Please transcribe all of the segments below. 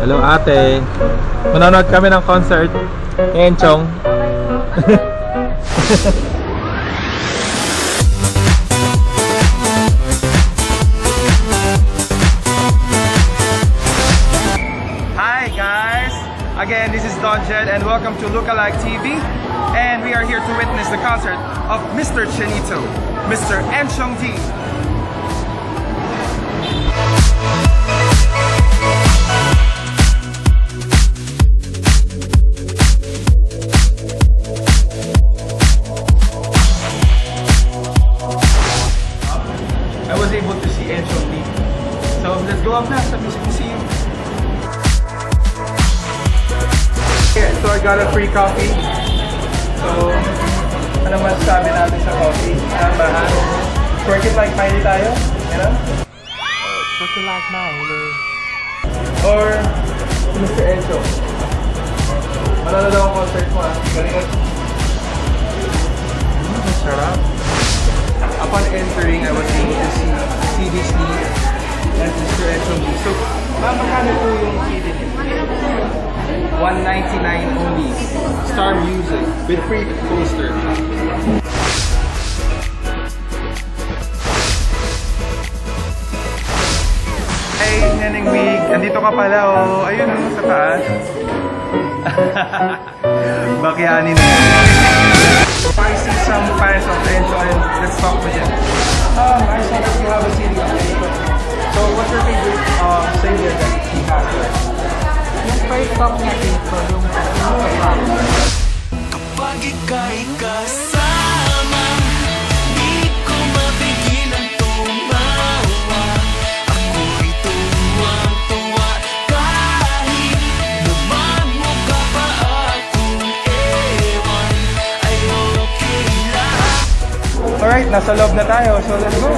Hello ate. Manonood kami ng concert ni Enchong. Hi guys! Again, this is Don Jed and welcome to Lookalike TV. And we are here to witness the concert of Mr. Chinito, Mr. Enchong D. I was able to see Enchong D. So let's go up now sa Music Museum. Yeah, so I got a free coffee. So, ano masasabi natin sa coffee? Tambahan. Twerk it like Miley tayo? You know? Twerk it like Miley. Or, Mr. Encho. Malala daw ang concert mo ah. Galingan. Masarap. Upon entering, I was able to see this lead and Mr. Encho. So, magkano po yung CD niyo? $199 only. Star Music with free poster. Hey, Neneng Wig. Andito ka pala oh. Ayun oh, sa taas. Bakyanin mo. I see some fans of Encho and let's talk with them. I saw that you have a CD of Encho. So what's your favorite singer that he has there? Yung first song niya dito, yung kapag. Kapag ika'y kasama, di ko mapigilan tumawa. Ako'y tuwang-tuwa kahit naman mo ka pa akong ewan. Ay okay lang. Alright, nasa loob na tayo, so let's go!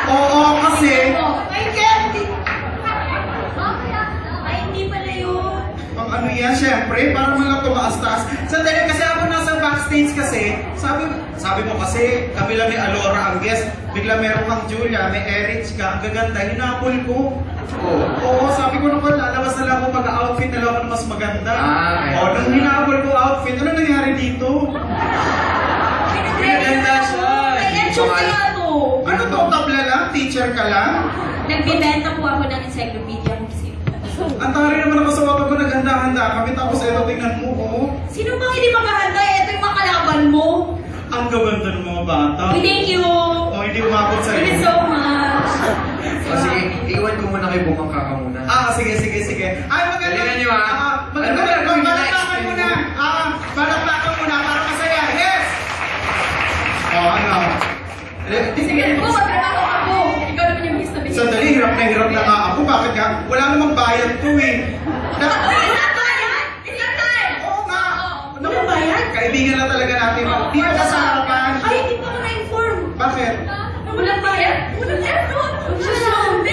Oo, kasi... Ay, Candy! Ay, hindi pala yun. Ang ano yan, syempre, para mga tumaas-taas. Sandali, kasi ako nasa backstage kasi, sabi mo kasi, kami lang may Alora ang guest, bigla meron kang Julia, may Erich ka, ang gaganda, hinapol ko. Oo, sabi ko naman, lalabas na lang ako pag-outfit na lang ako na mas maganda. Oo, nung hinapol ko outfit, ano nangyari dito? Pinaganda siya. Ay, Enchong kaya to. Ano to, tabla lang? Teacher ka lang? Nagbibenta po ako ng encyclopedia kasi. Ang tari naman ako sa wato ko, naghanda-handa kami, tapos ito, tingnan mo, oh. Sino bang hindi makahanda? Ito yung mga kalaban mo. Ang gaganda ng mga bata. Uy, thank you. Oh, hindi umabot sa'yo. Thank you so much. Sige, iwan ko muna kay Bumangka ka muna. Sige. Ay, maganda. Galingan niyo, ah. Maganda. Balakpakan muna. Balakpakan muna para masaya. Yes! Ano? Sige, magtrabaho ako. Ikaw naman yung gusto. Sandali, hirap na nga ako. Bakit nga? Wala namang bayad to eh. Isang bayan? Isang time? Oo nga. Walang bayan? Kaibigan na talaga natin. Dito ka sa harapan. Ay, hindi pa ako na-inform. Bakit? Walang bayan? Walang aircon.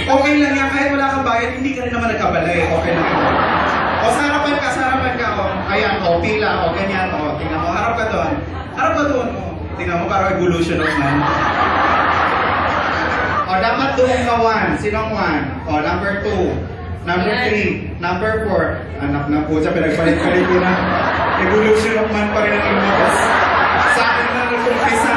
Okay lang yan. Kahit wala kang bayad, hindi ka rin naman nagkabalay. Okay lang. O, sa harapan ka. O. Ayan, o. Pila. O, ganyan. O, tingnan mo. Harap ka doon. Tingnan mo, parang evolution of man. O, dapat dumong na 1. Sinong 1? O, number 2. Number 3. Number 4. Anak na po siya, pinagpalit-palit ko na. Evolution of man pa rin ang lumabas. Sa akin na nagkumpisa.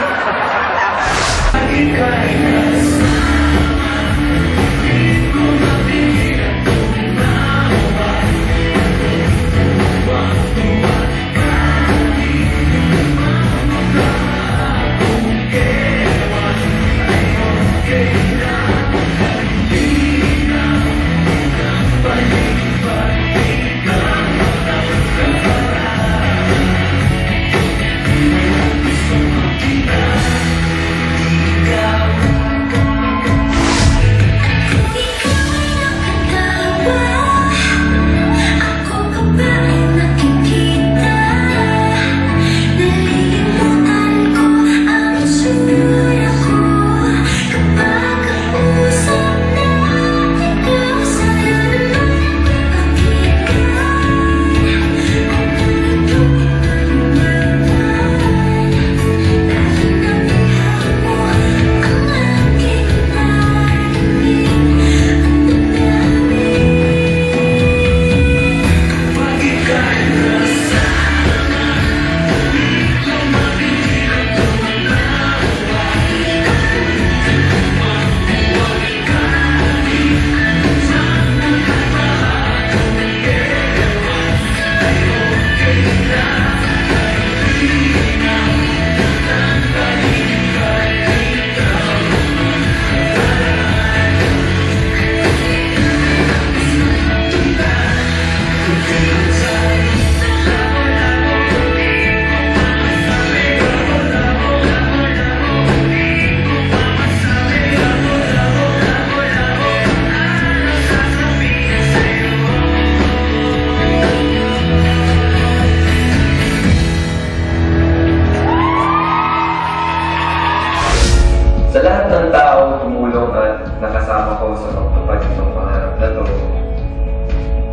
Sa lahat ng tao tumulong at nakasama ko sa pagtupad ng pangarap na to,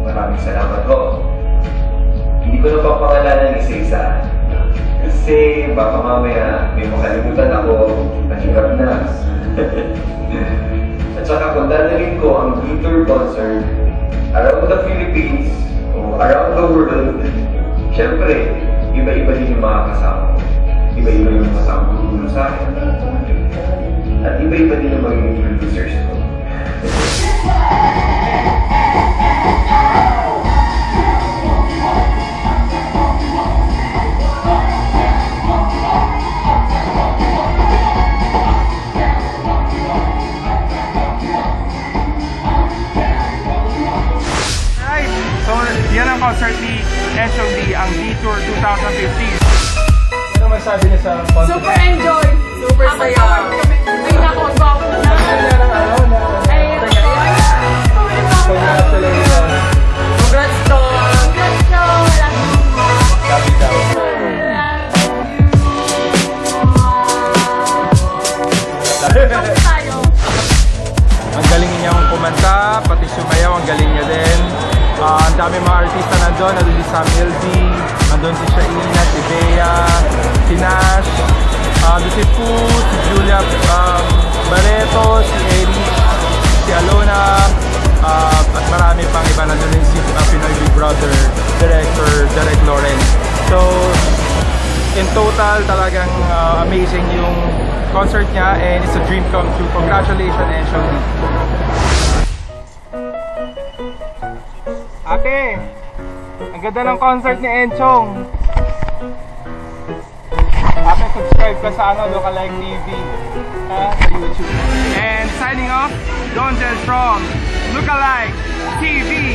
maraming salamat po. Hindi ko na papangalanan isa-isa kasi baka mamaya may makalimutan ako, nahirap na. At saka kung dadalhin ko ang Glitter concert around the Philippines o around the world, syempre, iba-iba din yung mga kasama ko. Iba-iba yung kasama ko dulo sa akin. At iba-iba din yung magiging producers ko. Alright, so yan ang concert ni HOD, ang D-Tour 2015. Ano masabi niya sa concert? Super enjoy! Super saya! Ay naku, ang gwapo na! Ay, congrats to! Congrats to! Sabi daw. Tayo! Ang galing niya akong kumanta, pati sumayaw, ang galing niya din. Ang dami mga artista nandun si Samuel D, nandun si Shaina, si Bea, si Nash, si Fu, si Julia Barreto, si Eric, si Alona, at marami pang iba. Nandun din si Pinoy Big Brother director, Derek Lawrence. So, in total, talagang amazing yung concert niya and it's a dream come true. Congratulations, Enshodi. Ate, ang ganda ng concert ni Enchong. Ate, subscribe ka sa Lookalike TV sa YouTube. And signing off, Donzel from Lookalike TV.